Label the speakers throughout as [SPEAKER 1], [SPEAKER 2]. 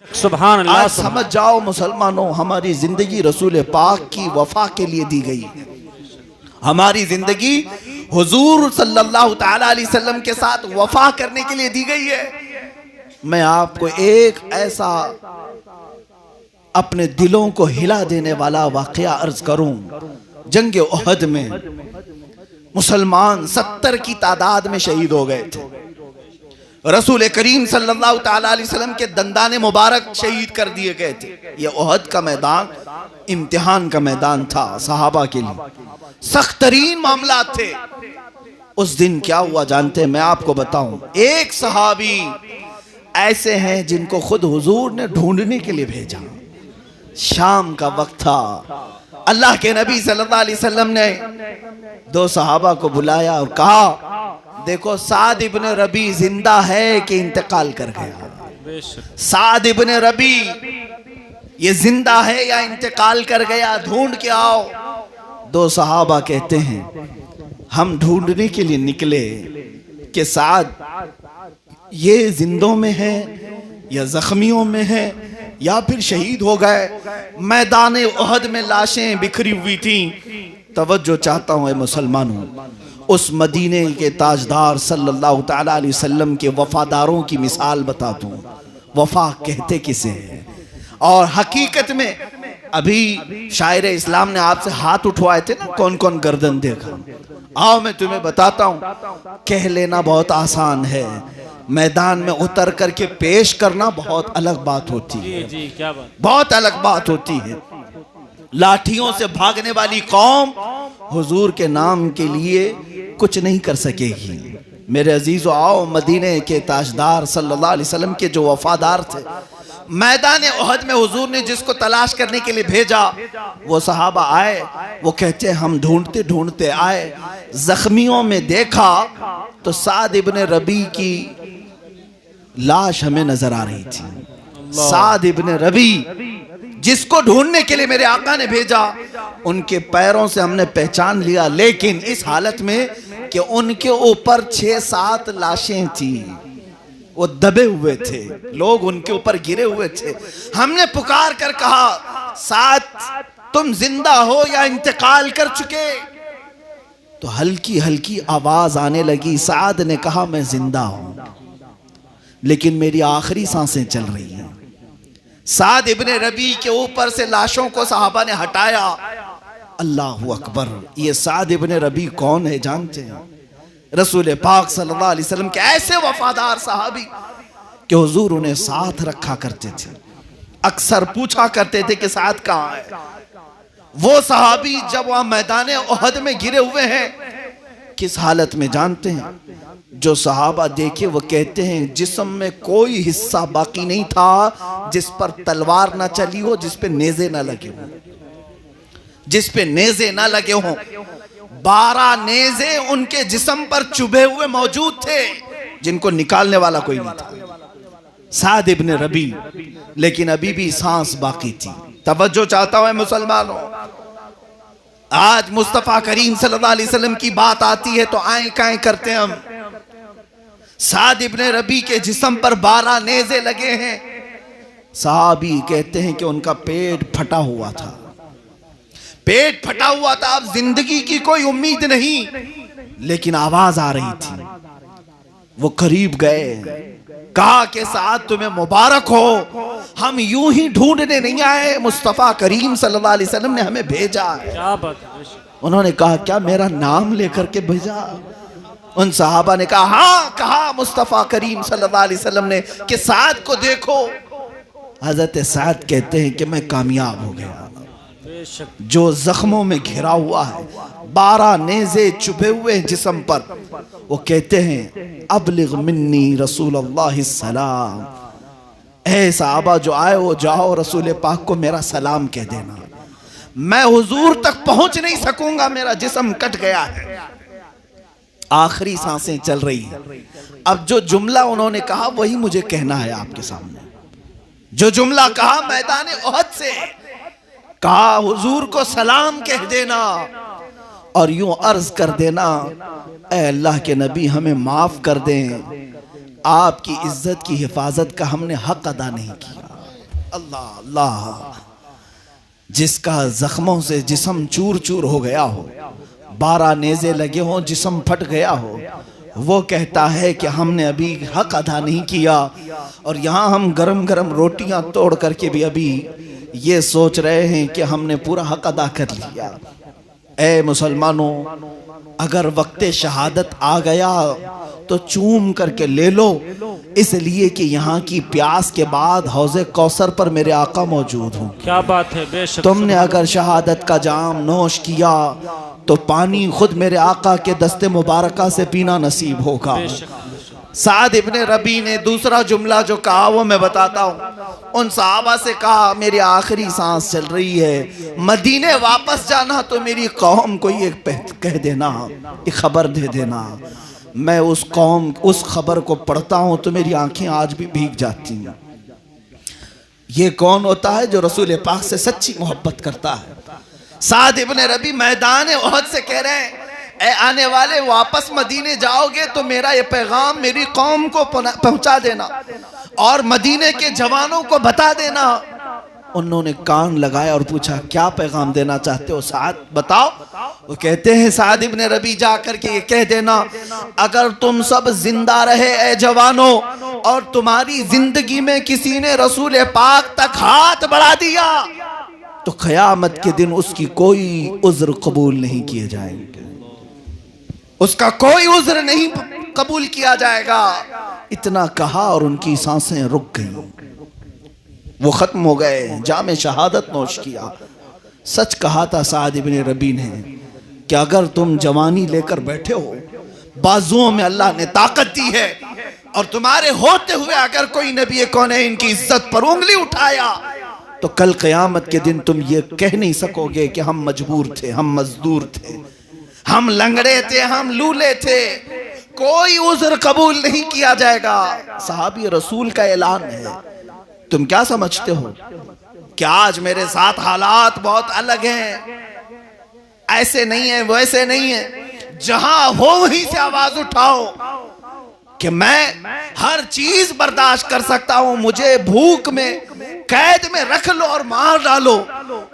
[SPEAKER 1] सुभान अल्लाह।
[SPEAKER 2] आज समझ जाओ मुसलमानों, हमारी जिंदगी रसूल पाक की वफा के लिए दी गई है। हमारी जिंदगी हुजूर सल्लल्लाहु तआला अलैहि वसल्लम के साथ वफा करने के लिए दी गई है। मैं आपको एक ऐसा अपने दिलों को हिला देने वाला वाकया अर्ज करूं। जंग उहद में मुसलमान 70 की तादाद में शहीद हो गए थे। रसूल करीम सल्लल्लाहु तआला अलैहि वसल्लम के दंदाने मुबारक शहीद कर दिए गए थे। यह उहद का मैदान इम्तिहान का मैदान था सहाबा के लिए, सख्त तरीन मामला थे। उस दिन क्या हुआ जानते हैं? मैं आपको बताऊं। एक सहाबी ऐसे हैं जिनको खुद हुजूर ने ढूंढने के लिए भेजा। शाम का वक्त था, अल्लाह के नबी सल्लल्लाहु अलैहि वसल्लम ने दो सहाबा को बुलाया और कहा, देखो साद इब्न रबी जिंदा है कि इंतकाल कर गया? साद इब्न रबी ये जिंदा है या इंतकाल कर गया? ढूंढ के आओ। दो सहाबा कहते हैं, हम ढूंढने के लिए निकले कि साद ये जिंदों में है या जख्मियों में है या फिर शहीद हो गए। मैदान उहद में लाशें बिखरी हुई थी। तवज्जो चाहता हूँ मुसलमानों, उस मदीने के ताजदार सल्लल्लाहु तआला अलैहि वसल्लम के वफादारों की मिसाल बता दूं। वफा कहते किसे हैं? और हकीकत में अभी शायर इस्लाम ने आपसे हाथ उठवाए थे ना, कौन कौन गर्दन देखा? आओ मैं तुम्हें बताता हूँ। कह लेना बहुत आसान है, मैदान में उतर करके पेश करना बहुत अलग बात होती है।
[SPEAKER 1] जी, क्या बात।
[SPEAKER 2] बहुत अलग बात होती है। लाठियों से भागने वाली कौम हुजूर के नाम के लिए कुछ नहीं कर सकेगी। मेरे अजीजों, आओ मदीने के ताजदार सल्लल्लाहु अलैहि वसल्लम के जो वफादार थे, मैदान उहद में हुजूर ने जिसको तलाश करने के लिए भेजा, वो सहाबा आए। वो कहते हम ढूंढते ढूंढते आए, जख्मियों में देखा तो साद इब्न रबी की लाश हमें नजर आ रही थी। साद इब्न रबी जिसको ढूंढने के लिए मेरे आका ने भेजा, उनके पैरों से हमने पहचान लिया, लेकिन इस हालत में कि उनके ऊपर 6-7 लाशें थी। वो दबे हुए थे, लोग उनके ऊपर गिरे हुए थे। हमने पुकार कर कहा, साद तुम जिंदा हो या इंतकाल कर चुके? तो हल्की हल्की आवाज आने लगी। साद ने कहा, मैं जिंदा हूं लेकिन मेरी आखिरी सांसें चल रही हैं। साद इब्न रबी के ऊपर से लाशों को सहाबा ने हटाया। अल्लाहु अकबर। ये साद इब्न रबी कौन है जानते हैं? रसूल पाक सल्लल्लाहु अलैहि वसल्लम के ऐसे वफादार सहाबी कि हुजूर उन्हें साथ रखा करते थे। अक्सर पूछा करते थे कि साथ कहाँ है? वो सहाबी जब वहां मैदान उहद में गिरे हुए हैं, किस हालत में जानते हैं? जो सहाबा देखे वो कहते हैं, जिस्म में कोई हिस्सा बाकी नहीं था जिस पर तलवार ना चली हो, जिस पे नेज़े ना लगे हो, जिस पे नेज़े ना लगे हो। 12 नेज़े उनके जिस्म पर चुभे हुए मौजूद थे, जिनको निकालने वाला कोई नहीं था। साद इब्न रबी, लेकिन अभी भी सांस बाकी थी। तवज्जो चाहता हूं मुसलमानों, आज मुस्तफा करीम सल्लल्लाहु अलैहि वसल्लम की बात आती है तो आए काए करते हैं हम। साद इब्न रबी के जिस्म पर 12 नेज़े लगे हैं। साहबी कहते हैं कि उनका पेट फटा हुआ था। पेट फटा हुआ था, अब जिंदगी की कोई उम्मीद नहीं, लेकिन आवाज आ रही थी। वो करीब गए, कहा कि साद तुम्हें मुबारक हो, हम यूं ही ढूंढने नहीं आए, मुस्तफा करीम सल्लल्लाहु अलैहि वसल्लम ने हमें भेजा है।
[SPEAKER 1] क्या बात है।
[SPEAKER 2] उन्होंने कहा, क्या मेरा नाम लेकर के भेजा? उन सहाबा ने कहा, हाँ, कहा मुस्तफा करीम सल्लल्लाहु अलैहि वसल्लम ने कि साद को देखो। हजरत साद कहते हैं कि मैं कामयाब हो गया। जो जख्मों में घिरा हुआ है, 12 नेज़े चुभे हुए हैं जिस्म पर, वो कहते हैं, अबलिग मिन्नी रसूलुल्लाह सलाम। ऐ सहाबा जो आए हो जाओ, रसूल पाक को मेरा सलाम कह देना। मैं हुजूर तक पहुंच नहीं सकूंगा, मेरा जिस्म कट गया है, आखिरी सांसें चल रही हैं। अब जो जुमला उन्होंने कहा वही मुझे कहना है आपके सामने। जो जुमला कहा मैदान उहद से, कहा हुजूर को सलाम कह देना और यूं अर्ज कर देना, ऐ अल्लाह के नबी हमें माफ कर दें, आपकी इज्जत की हिफाजत का हमने हक अदा नहीं किया। अल्लाह अल्लाह, जिसका जख्मों से जिस्म चूर चूर हो गया हो, 12 नेज़े लगे हों, जिस्म फट गया हो, वो कहता है कि हमने अभी हक अदा नहीं किया, और यहाँ हम गरम गरम रोटियां तोड़ करके भी अभी ये सोच रहे हैं कि हमने पूरा हक अदा कर लिया। ए मुसलमानों, अगर वक्त शहादत आ गया तो चूम करके ले लो, इसलिए कि यहाँ की प्यास के बाद हौज़े कौसर पर मेरे आका मौजूद हूँ। क्या बात है, बेशक। तुमने अगर शहादत का जाम नोश किया तो पानी खुद मेरे आका के दस्ते मुबारका से पीना नसीब होगा। साद इब्ने रबी ने दूसरा जुमला जो कहा वो मैं बताता हूँ। उन सहाबा से कहा, मेरी आखिरी सांस चल रही है, मदीने वापस जाना तो मेरी कौम को ये कह देना, ये खबर दे देना। मैं उस कौम उस खबर को पढ़ता हूँ तो मेरी आंखें आज भी भीग जाती हैं। ये कौन होता है जो रसूल पाक से सच्ची मोहब्बत करता है। साद इब्ने रबी मैदान ओहद से कह रहे हैं, ए आने वाले, वापस मदीने जाओगे तो मेरा ये पैगाम मेरी कौम को पहुंचा देना और मदीने के जवानों को बता देना। उन्होंने कान लगाया और पूछा, क्या पैगाम देना चाहते हो साद, बताओ। वो कहते हैं, साद इब्ने रबी जाकर के ये कह देना, अगर तुम सब जिंदा रहे ए जवानों और तुम्हारी जिंदगी में किसी ने रसूल पाक तक हाथ बढ़ा दिया तो क़यामत के दिन उसकी कोई उज़्र कबूल नहीं किए जाएंगे, उसका कोई उज़्र नहीं कबूल किया जाएगा। इतना कहा और उनकी सांसें रुक गईं, वो खत्म हो गए, जामे शहादत नोश किया। सच कहा था साद इब्ने रबी ने कि अगर तुम जवानी लेकर बैठे हो, बाजुओं में अल्लाह ने ताकत दी है, और तुम्हारे होते हुए अगर कोई नबी कौनैन की इज्जत पर उंगली उठाया तो कल क़यामत के दिन तुम ये कह नहीं सकोगे कि हम मजबूर थे, हम मजदूर थे, हम लंगड़े थे, हम लूले थे। कोई उज़्र कबूल नहीं किया जाएगा। सहाबी रसूल का ऐलान है। तुम क्या समझते हो क्या आज मेरे साथ हालात बहुत अलग हैं, ऐसे नहीं है, वैसे नहीं है। जहां हो वहीं से आवाज उठाओ कि मैं हर चीज बर्दाश्त कर सकता हूं, मुझे भूख में कैद में रख लो और मार डालो,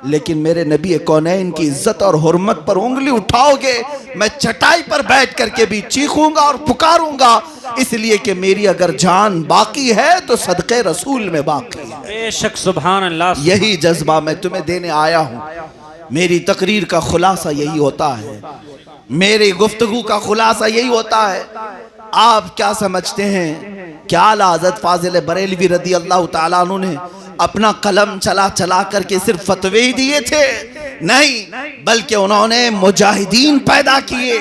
[SPEAKER 2] लेकिन मेरे नबी कौनैन की इज्जत और हुर्मत पर उंगली उठाओगे, मैं चटाई पर बैठ करके भी चीखूंगा और पुकारूंगा, इसलिए कि मेरी अगर जान बाकी है तो सदक़े रसूल में बाकी है।
[SPEAKER 1] बेशक, सुभान अल्लाह।
[SPEAKER 2] यही जज्बा मैं तुम्हें देने आया हूं। मेरी तकरीर का खुलासा यही होता है, मेरी गुफ्तगू का खुलासा यही होता है। आप क्या समझते हैं क्या आला हज़रत फाजिल बरेलवी रदी अल्लाह ताला अन्हु ने अपना कलम चला चला करके सिर्फ फतवे ही दिए थे? नहीं, बल्कि उन्होंने मुजाहिदीन पैदा किए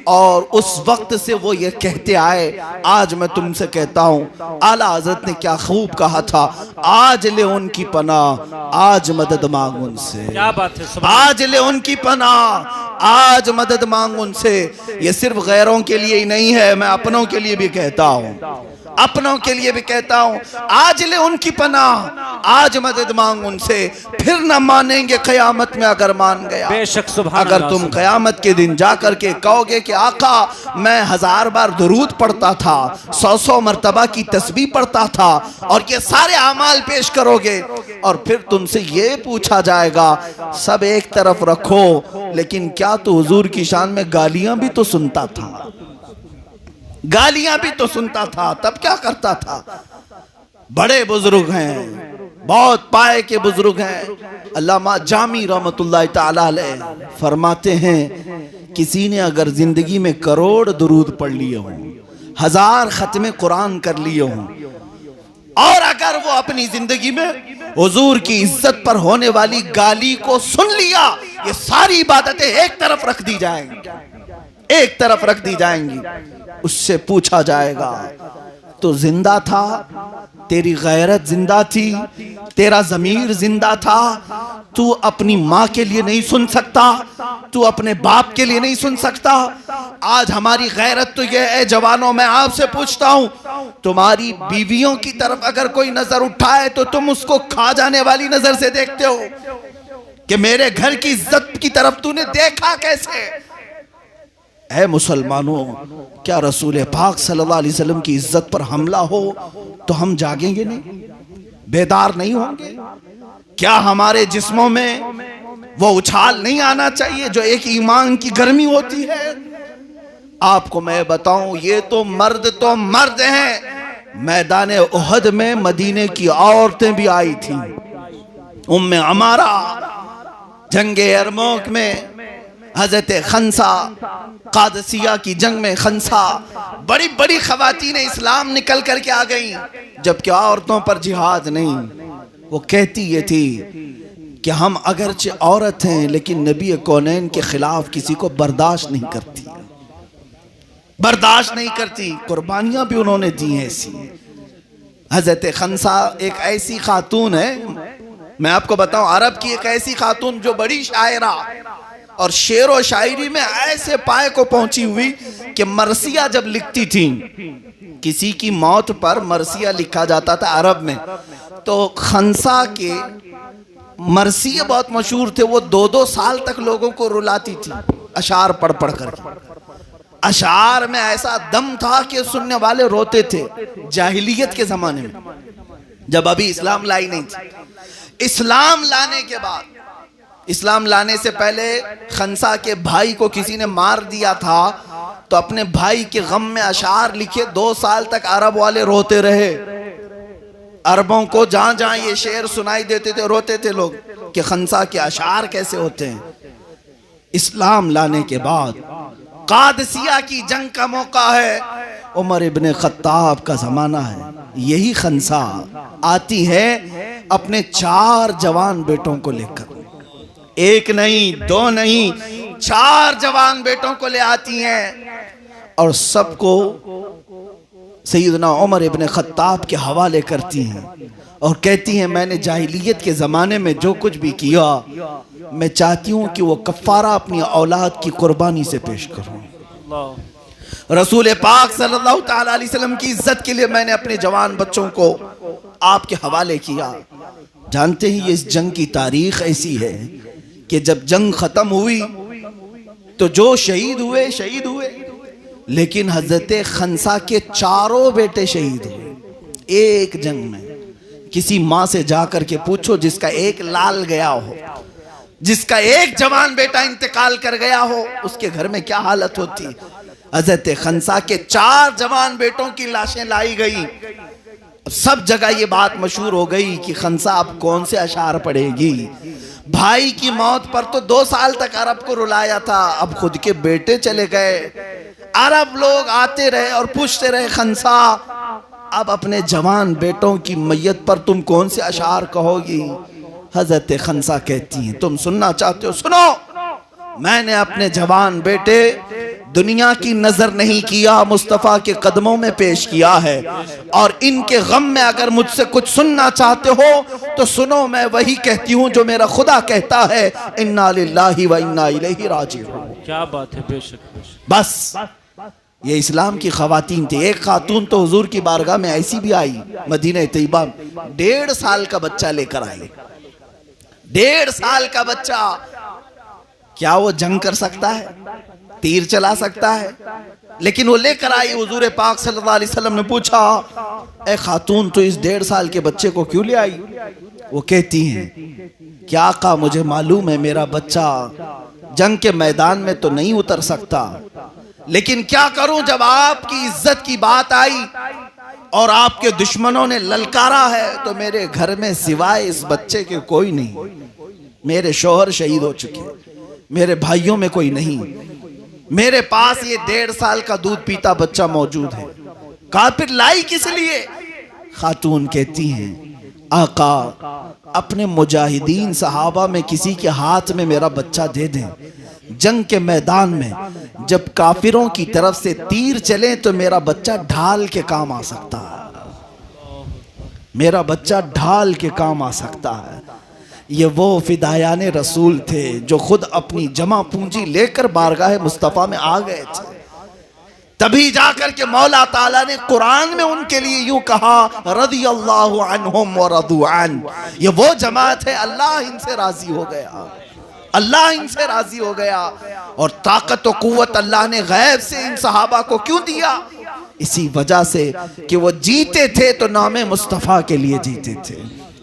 [SPEAKER 2] और उस वक्त से वो ये कहते आए। आज मैं तुमसे कहता हूँ, आला हज़रत ने क्या खूब कहा था, आज ले उनकी पनाह, आज मदद मांग उनसे।
[SPEAKER 1] क्या बात है,
[SPEAKER 2] आज ले उनकी पनाह, आज मदद मांग उनसे। ये सिर्फ गैरों के लिए ही नहीं है, मैं अपनों के लिए भी कहता हूँ, अपनों के लिए भी कहता हूँ, आज ले उनकी पनाह, आज मदद मांग उनसे। फिर न मानेंगे क़यामत में अगर मान गया।
[SPEAKER 1] बेशक, सुभान
[SPEAKER 2] अगर
[SPEAKER 1] अल्लाह।
[SPEAKER 2] तुम क़यामत के दिन जा करके कहोगे कि आका मैं 1000 बार दुरूद पढ़ता था, 100 मरतबा की तस्बीह पढ़ता था, और ये सारे अमाल पेश करोगे, और फिर तुमसे ये पूछा जाएगा, सब एक तरफ रखो, लेकिन क्या तू हुजूर की शान में गालियां भी तो सुनता था? गालियां भी तो सुनता था, तब क्या करता था? बड़े बुजुर्ग हैं, बहुत पाए के बुजुर्ग हैं। अल्लामा जामी रहमतुल्लाह ताला अलैह फरमाते हैं, किसी ने अगर जिंदगी में करोड़ दुरूद पढ़ लिए हों, 1000 खत्मे कुरान कर लिए हों, और अगर वो अपनी जिंदगी में हुजूर की इज्जत पर होने वाली गाली को सुन लिया, ये सारी इबादतें एक तरफ रख दी जाएंगी, एक तरफ रख दी जाएंगी। उससे पूछा जाएगा, तो जिंदा था, तेरी गैरत जिंदा थी, तेरा ज़मीर जिंदा था, तू अपनी माँ के लिए नहीं सुन सकता, तू अपने बाप के लिए नहीं सुन सकता? आज हमारी गैरत तो यह है, जवानों मैं आपसे पूछता हूँ, तुम्हारी बीवियों की तरफ अगर कोई नजर उठाए तो तुम उसको खा जाने वाली नजर से देखते हो कि मेरे घर की इज्जत की तरफ तूने देखा कैसे? ऐ मुसलमानों, क्या रसूल पाक सल्लल्लाहु अलैहि वसल्लम की इज्जत पर हमला हो तो हम जागेंगे नहीं? बेदार नहीं होंगे? क्या हमारे जिस्मों में वो उछाल नहीं आना चाहिए जो एक ईमान की गर्मी होती है? आपको मैं बताऊं, ये तो मर्द हैं। मैदान उहद में मदीने की औरतें भी आई थी। उम्मे अमारा, जंगे यरमूक में हजरत खंसा, कादसिया की जंग में खंसा, बड़ी बड़ी खवातीन इस्लाम निकल करके आ गई, जबकि औरतों पर जिहाद नहीं। वो कहती ये थी कि हम अगरचे औरत हैं लेकिन नबी कौनैन के खिलाफ किसी को बर्दाश्त नहीं करती, बर्दाश्त नहीं करती। कुर्बानियां भी उन्होंने दी हैं ऐसी। हजरत खंसा एक ऐसी खातून है, मैं आपको बताऊं, अरब की एक ऐसी खातून जो बड़ी शायरा और शेर व शायरी में ऐसे पाए को पहुंची हुई कि मरसिया जब लिखती थी, किसी की मौत पर मरसिया लिखा जाता था अरब में, तो खंसा के मरसिया बहुत मशहूर थे। वो 2-2 साल तक लोगों को रुलाती थी अशार पढ़ पढ़ कर। अशार में ऐसा दम था कि सुनने वाले रोते थे। जाहिलियत के जमाने में, जब अभी इस्लाम लाई नहीं थी। इस्लाम लाने के बाद, इस्लाम लाने से पहले खंसा के भाई को किसी ने मार दिया था, तो अपने भाई के गम में अशार लिखे। 2 साल तक अरब वाले रोते रहे। अरबों को जहां जहां ये शेर सुनाई देते थे रोते थे लोग कि खंसा के अशार कैसे होते हैं। इस्लाम लाने के बाद कादसिया की जंग का मौका है, उमर इब्ने खत्ताब का जमाना है। यही खंसा आती है अपने 4 जवान बेटों को लेकर, 1 नहीं 2 नहीं 4 जवान बेटों को ले आती हैं और सबको सैयदना उमर इब्ने खत्ताब के हवाले करती हैं और कहती हैं मैंने जाहिलियत के ज़माने में जो कुछ भी किया, मैं चाहती हूँ कि वो कफ़ारा अपनी औलाद की कुर्बानी से पेश करूँ। रसूल पाक सल्लल्लाहु तआला अलैहि वसल्लम की इज्जत के लिए मैंने अपने जवान बच्चों को आपके हवाले किया। जानते हैं ये इस जंग की तारीख ऐसी है कि जब जंग खत्म हुई तो जो शहीद हुए शहीद हुए, लेकिन हजरत खंसा के 4 बेटे शहीद हुए एक जंग में। किसी माँ से जाकर के पूछो जिसका एक लाल गया हो, जिसका एक जवान बेटा इंतकाल कर गया हो, उसके घर में क्या हालत होती। हजरत खंसा के 4 जवान बेटों की लाशें लाई गई। सब जगह ये बात मशहूर हो गई कि खंसा अब कौन से अशार पढ़ेगी। भाई की मौत पर तो 2 साल तक अरब को रुलाया था, अब खुद के बेटे चले गए। अरब लोग आते रहे और पूछते रहे खंसा अब अपने जवान बेटों की मैयत पर तुम कौन से अशार कहोगी। हजरत खंसा कहती हैं तुम सुनना चाहते हो सुनो, मैंने अपने जवान बेटे दुनिया की नजर नहीं किया, मुस्तफ़ा के कदमों में पेश किया है, और इनके गम में अगर मुझसे कुछ सुनना चाहते हो तो सुनो, मैं वही कहती हूँ जो मेरा खुदा कहता है, इन्ना लिल्लाहि व इन्ना इलैहि राजिऊन।
[SPEAKER 1] क्या बात है, बेशक।
[SPEAKER 2] बस ये इस्लाम की खवातीन थी। एक खातून तो हुजूर की बारगाह में ऐसी भी आई, मदीना तैयबा, 1.5 साल का बच्चा लेकर आई। 1.5 साल का बच्चा, क्या वो जंग कर सकता है, तीर चला सकता है? लेकिन वो लेकर आई। हुजूर पाक सल्लल्लाहु अलैहि वसल्लम ने पूछा ए खातून तो इस 1.5 साल के बच्चे को क्यों ले आई? वो कहती हैं क्या आका मुझे मालूम है मेरा बच्चा जंग के मैदान में तो नहीं उतर सकता, लेकिन क्या करूं जब आपकी इज्जत की बात आई और आपके दुश्मनों ने ललकारा है तो मेरे घर में सिवाय इस बच्चे के कोई नहीं। मेरे शौहर शहीद हो चुके, मेरे भाइयों में कोई नहीं, मेरे पास ये 1.5 साल का दूध पीता बच्चा मौजूद है। काफिर लाई किस लिए? खातून कहती हैं आका अपने मुजाहिदीन सहाबा में किसी के हाथ में मेरा बच्चा दे दें, जंग के मैदान में जब काफिरों की तरफ से तीर चले तो मेरा बच्चा ढाल के काम आ सकता है, मेरा बच्चा ढाल के काम आ सकता है। ये वो फिदायान रसूल थे जो खुद अपनी जमा पूंजी लेकर बारगाह मुस्तफ़ा में आ गए थे। तभी जाकर के मौला ताला ने कुरान में उनके लिए यूं कहा रदियल्लाहु अन्हुम व रदू अन। ये वो जमात है अल्लाह इनसे राजी हो गया, अल्लाह इनसे राजी हो गया। और ताकत और कुव्वत अल्लाह ने गैब से इन सहाबा को क्यों दिया? इसी वजह से कि वो जीते थे तो नाम मुस्तफ़ा के लिए जीते थे,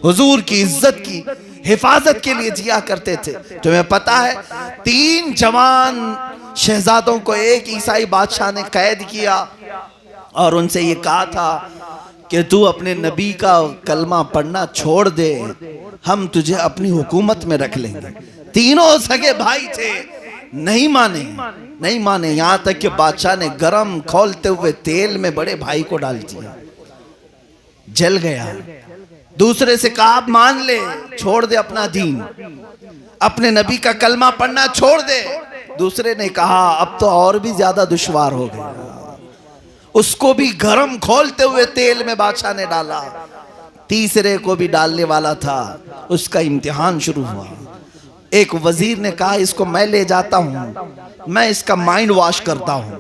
[SPEAKER 2] हुजूर की इज्जत की हिफाजत के लिए जिया करते थे। तुम्हें पता है 3 जवान शहजादों को एक ईसाई बादशाह ने कैद किया और उनसे ये कहा था कि तू अपने नबी का कलमा पढ़ना छोड़ दे, हम तुझे अपनी हुकूमत में रख लेंगे। तीनों सगे भाई थे, नहीं माने। यहां तक कि बादशाह ने गरम खौलते हुए तेल में बड़े भाई को डाल दिया, जल गया। दूसरे से कहा आप मान ले, छोड़ दे अपना दीन, अपने नबी का कलमा पढ़ना छोड़ दे। दूसरे ने कहा अब तो और भी ज्यादा दुश्वार हो गया, उसको भी गरम खोलते हुए तेल में बादशाह ने डाला। तीसरे को भी डालने वाला था, उसका इम्तिहान शुरू हुआ। एक वजीर ने कहा इसको मैं ले जाता हूं, मैं इसका माइंड वॉश करता हूं।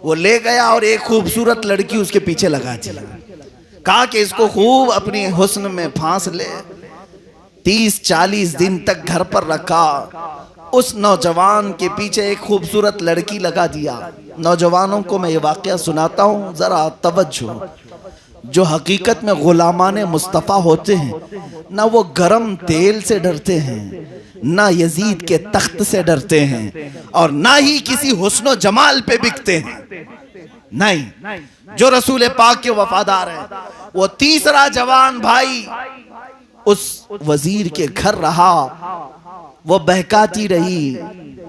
[SPEAKER 2] वो ले गया और एक खूबसूरत लड़की उसके पीछे लगा दी, कहा कि इसको खूब अपनी हुस्न में फांस ले। 30-40 दिन तक घर पर रखा। उस नौजवान के पीछे एक खूबसूरत लड़की लगा दिया। नौजवानों को मैं ये वाकया सुनाता हूँ, जरा तवज्जो। जो हकीकत में गुलामान मुस्तफ़ा होते हैं ना वो गरम तेल से डरते हैं, ना यजीद के तख्त से डरते हैं, और ना ही किसी हुस्न जमाल पे बिकते हैं। नहीं, जो रसूल पाक के वफादार हैं। वो तीसरा जवान भाई उस वजीर के घर रहा, वो बहकाती रही।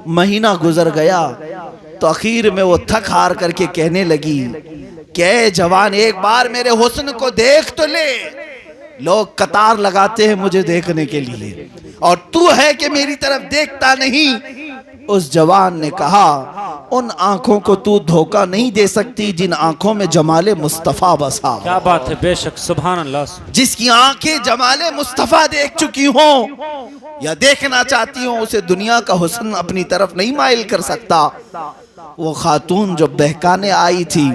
[SPEAKER 2] महीना गुजर गया तो आखिर में वो थक हार करके कहने लगी कि जवान एक बार मेरे हुस्न को देख तो ले, लोग कतार लगाते हैं मुझे देखने के लिए और तू है कि मेरी तरफ देखता नहीं। उस जवान ने कहा उन आंखों को तू धोखा नहीं दे सकती जिन आंखों में जमाले मुस्तफ़ा बसा।
[SPEAKER 1] क्या बात है, बेशक, सुभान अल्लाह।
[SPEAKER 2] जिसकी आंखें जमाले मुस्तफ़ा देख चुकी हो या देखना चाहती हो, उसे दुनिया का हुस्न अपनी तरफ नहीं माइल कर सकता। वो खातून जो बहकाने आई थी,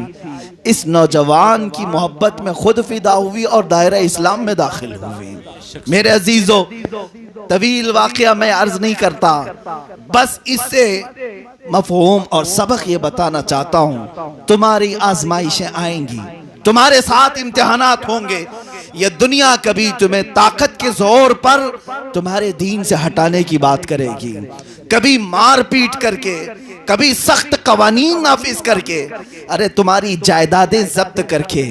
[SPEAKER 2] इस नौजवान की मोहब्बत में खुद फिदा हुई और दायरा इस्लाम में दाखिल हुई। मेरे अजीजों, तवील वाकया मैं अर्ज नहीं करता, बस इससे मफहूम और सबक ये बताना चाहता हूँ। तुम्हारी आजमाइशें आएंगी, तुम्हारे साथ इम्तिहानात होंगे। ये दुनिया कभी तुम्हें ताकत के जोर पर तुम्हारे दीन से हटाने की बात करेगी, कभी मार पीट करके, कभी सख्त कवानीन नाफिज करके, अरे तुम्हारी जायदादें जब्त करके,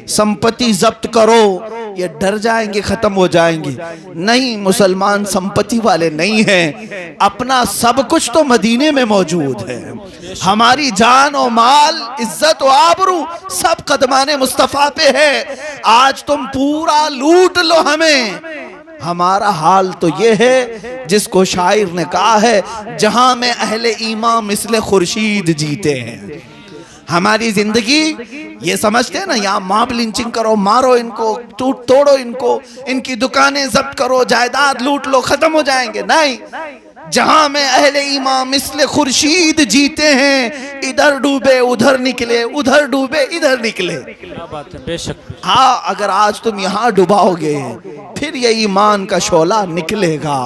[SPEAKER 2] संपत्ति जब्त करो, ये डर जाएंगे, खत्म हो जाएंगे। नहीं, मुसलमान संपत्ति वाले नहीं हैं, अपना सब कुछ तो मदीने में मौजूद है। हमारी जान और माल, इज्जत और आबरू सब कदमाने मुस्तफा पे है। आज तुम पूरा लूट लो हमें, हमारा हाल तो ये है जिसको शायर ने कहा है, जहां में अहले ईमान मिसले खुर्शीद जीते हैं। हमारी जिंदगी ये समझते हैं ना, यहाँ मॉब लिंचिंग करो, मारो इनको, टूट तोड़ो इनको, इनकी दुकानें जब्त करो, जायदाद लूट लो, खत्म हो जाएंगे। नहीं, जहां में अहले ईमान मिसले खुर्शीद जीते हैं, इधर डूबे उधर निकले, उधर डूबे इधर निकले।
[SPEAKER 1] क्या बात है, बेशक।
[SPEAKER 2] हाँ, अगर आज तुम यहाँ डुबाओगे फिर ये ईमान का शोला निकलेगा।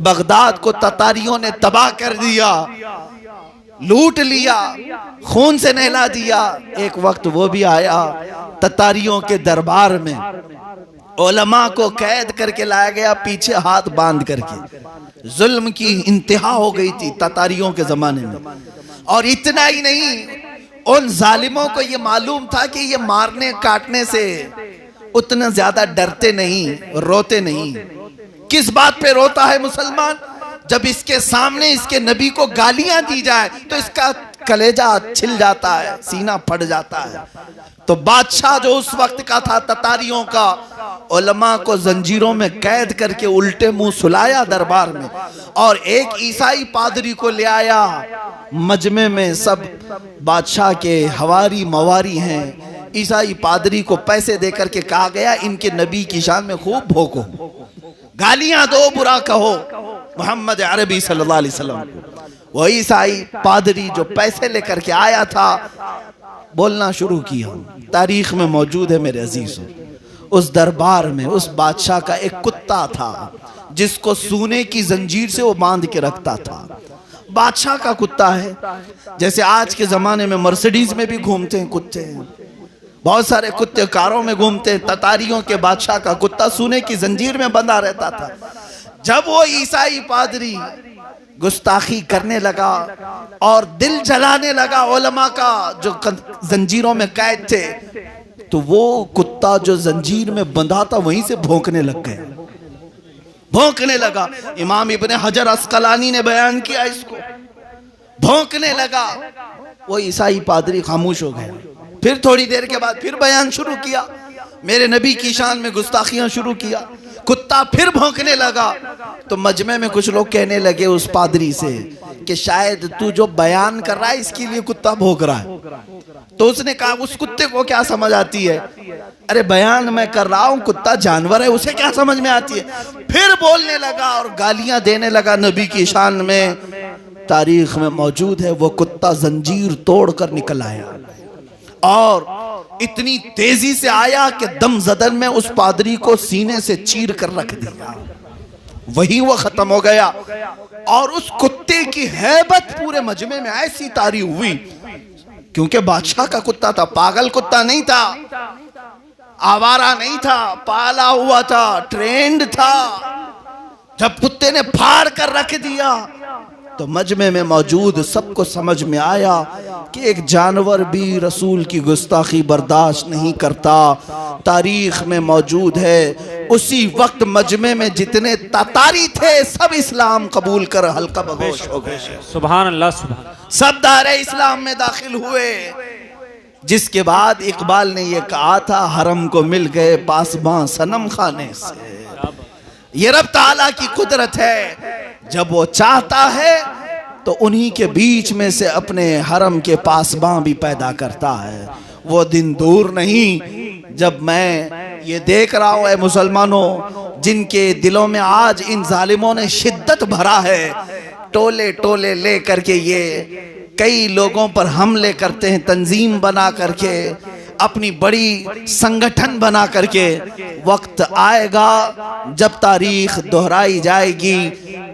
[SPEAKER 2] बगदाद को ततारियों ने तबाह कर दिया, लूट लिया, खून से नहला दिया। एक वक्त वो भी आया, ततारियों के दरबार में उलमा को कैद करके लाया गया, पीछे हाथ बांध करके। जुल्म की इंतहा हो गई थी ततारियों के जमाने में। और इतना ही नहीं, उन जालिमों को ये मालूम था कि ये मारने काटने से उतना ज्यादा डरते नहीं, रोते नहीं। किस बात पे रोता है मुसलमान? जब इसके सामने इसके नबी को गालियां दी जाए तो इसका कलेजा छिल जाता है, सीना फट जाता है। तो बादशाह जो उस वक्त का था ततारियों का, उलमा को जंजीरों में कैद करके उल्टे मुंह सुलाया दरबार में, और एक ईसाई पादरी को ले आया। मजमे में सब बादशाह के हवारी मवारी हैं। ईसाई पादरी को पैसे देकर के कहा गया इनके नबी की शान में खूब भोंको, गालियां दो, बुरा कहो मोहम्मद अरबी सल्लल्लाहु अलैहि वसल्लम को। वो ईसाई पादरी जो पैसे लेकर के आया था, बोलना शुरू किया। तारीख में मौजूद है मेरे अजीजों, उस दरबार में उस बादशाह का एक कुत्ता था जिसको सोने की जंजीर से वो बांध के रखता था। बादशाह का कुत्ता है, जैसे आज के जमाने में मर्सिडीज में भी घूमते हैं कुत्ते हैं, बहुत सारे कुत्ते कारों में घूमते, ततारियों के बादशाह का कुत्ता सोने की जंजीर में बंधा रहता था। जब वो ईसाई पादरी गुस्ताखी करने लगा और दिल जलाने लगा उलमा का जो जंजीरों में कैद थे, तो वो कुत्ता जो जंजीर में बंधा था वहीं से भौंकने लग गया, भौंकने लगा। इमाम इब्ने हजर अस्कलानी ने बयान किया इसको, भौंकने लगा। वो ईसाई पादरी खामोश हो गया। फिर थोड़ी देर के बाद फिर बयान शुरू किया, मेरे नबी की शान में गुस्ताखियां शुरू किया। कुत्ता फिर भौंकने लगा। तो मजमे में कुछ लोग कहने लगे उस पादरी से कि शायद तू जो बयान कर रहा है इसके लिए कुत्ता भौंक रहा है। तो उसने कहा उस कुत्ते को क्या समझ आती है? अरे बयान मैं कर रहा हूं, कुत्ता जानवर है, उसे क्या समझ में आती है? फिर बोलने लगा और गालियां देने लगा नबी की शान में। तारीख में मौजूद है वो कुत्ता जंजीर तोड़कर निकल आया और इतनी तेजी से आया कि दम जदन में उस पादरी को सीने से चीर कर रख दिया। वही वो खत्म हो गया। और उस कुत्ते की हैबत पूरे मजमे में ऐसी तारी हुई, क्योंकि बादशाह का कुत्ता था, पागल कुत्ता नहीं था, आवारा नहीं था, पाला हुआ था, ट्रेंड था। जब कुत्ते ने फाड़ कर रख दिया तो मजमे में मौजूद सबको समझ में आया कि एक जानवर भी रसूल की गुस्ताखी बर्दाश्त नहीं करता। तारीख में मौजूद है उसी वक्त मजमे में जितने तातारी थे सब इस्लाम कबूल कर हल्का बगोश हो गए।
[SPEAKER 1] सुभान अल्लाह, सुभान।
[SPEAKER 2] सब दायरे इस्लाम में दाखिल हुए। जिसके बाद इकबाल ने यह कहा था, हरम को मिल गए पासबां सनम खाने से। ये रब ताला की कुदरत है, जब वो चाहता है तो उन्हीं के बीच में से अपने हरम के पासबां भी पैदा करता है। वो दिन दूर नहीं जब मैं ये देख रहा हूँ, ऐ मुसलमानों, जिनके दिलों में आज इन जालिमों ने शिद्दत भरा है, टोले टोले ले करके ये कई लोगों पर हमले करते हैं, तंजीम बना करके, अपनी बड़ी संगठन बना करके। वक्त आएगा जब तारीख दोहराई जाएगी,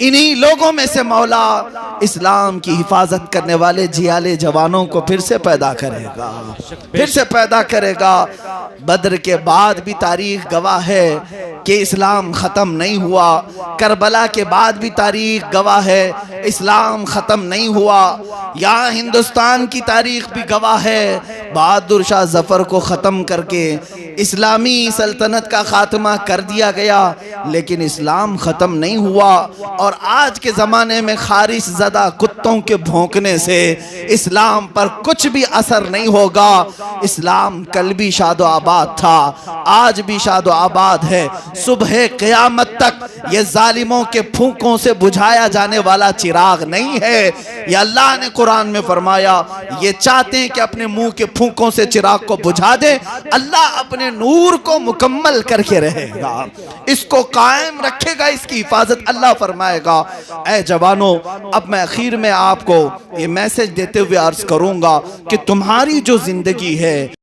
[SPEAKER 2] इन्हीं लोगों में से मौला इस्लाम की हिफाजत करने वाले जियाले जवानों को फिर से पैदा करेगा, फिर से पैदा करेगा। बद्र के बाद भी तारीख गवाह है कि इस्लाम ख़त्म नहीं हुआ। करबला के बाद भी तारीख गवाह है इस्लाम ख़त्म नहीं हुआ। यहाँ हिंदुस्तान की तारीख भी गवाह है, बहादुर शाह जफर को ख़त्म करके इस्लामी सल्तनत का खात्मा कर दिया गया, लेकिन इस्लाम ख़त्म नहीं हुआ। और आज के ज़माने में खारिश ज़दा कुत्तों के भौंकने से इस्लाम पर कुछ भी असर नहीं होगा। इस्लाम कल भी शादो आबाद था, आज भी शादो आबाद है। सुबह क़यामत तक ये जालिमों के फूंकों से बुझाया जाने वाला चिराग नहीं है। ये अल्लाह ने कुरान में फरमाया, ये चाहते हैं कि अपने मुंह के फूंकों से चिराग को बुझा दे, अल्लाह अपने नूर को मुकम्मल करके रहेगा, इसको कायम रखेगा, इसकी हिफाजत अल्लाह फरमाएगा। ऐ जवानों, अब मैं आखिर में आपको ये मैसेज देते हुए अर्ज करूंगा कि तुम्हारी जो जिंदगी है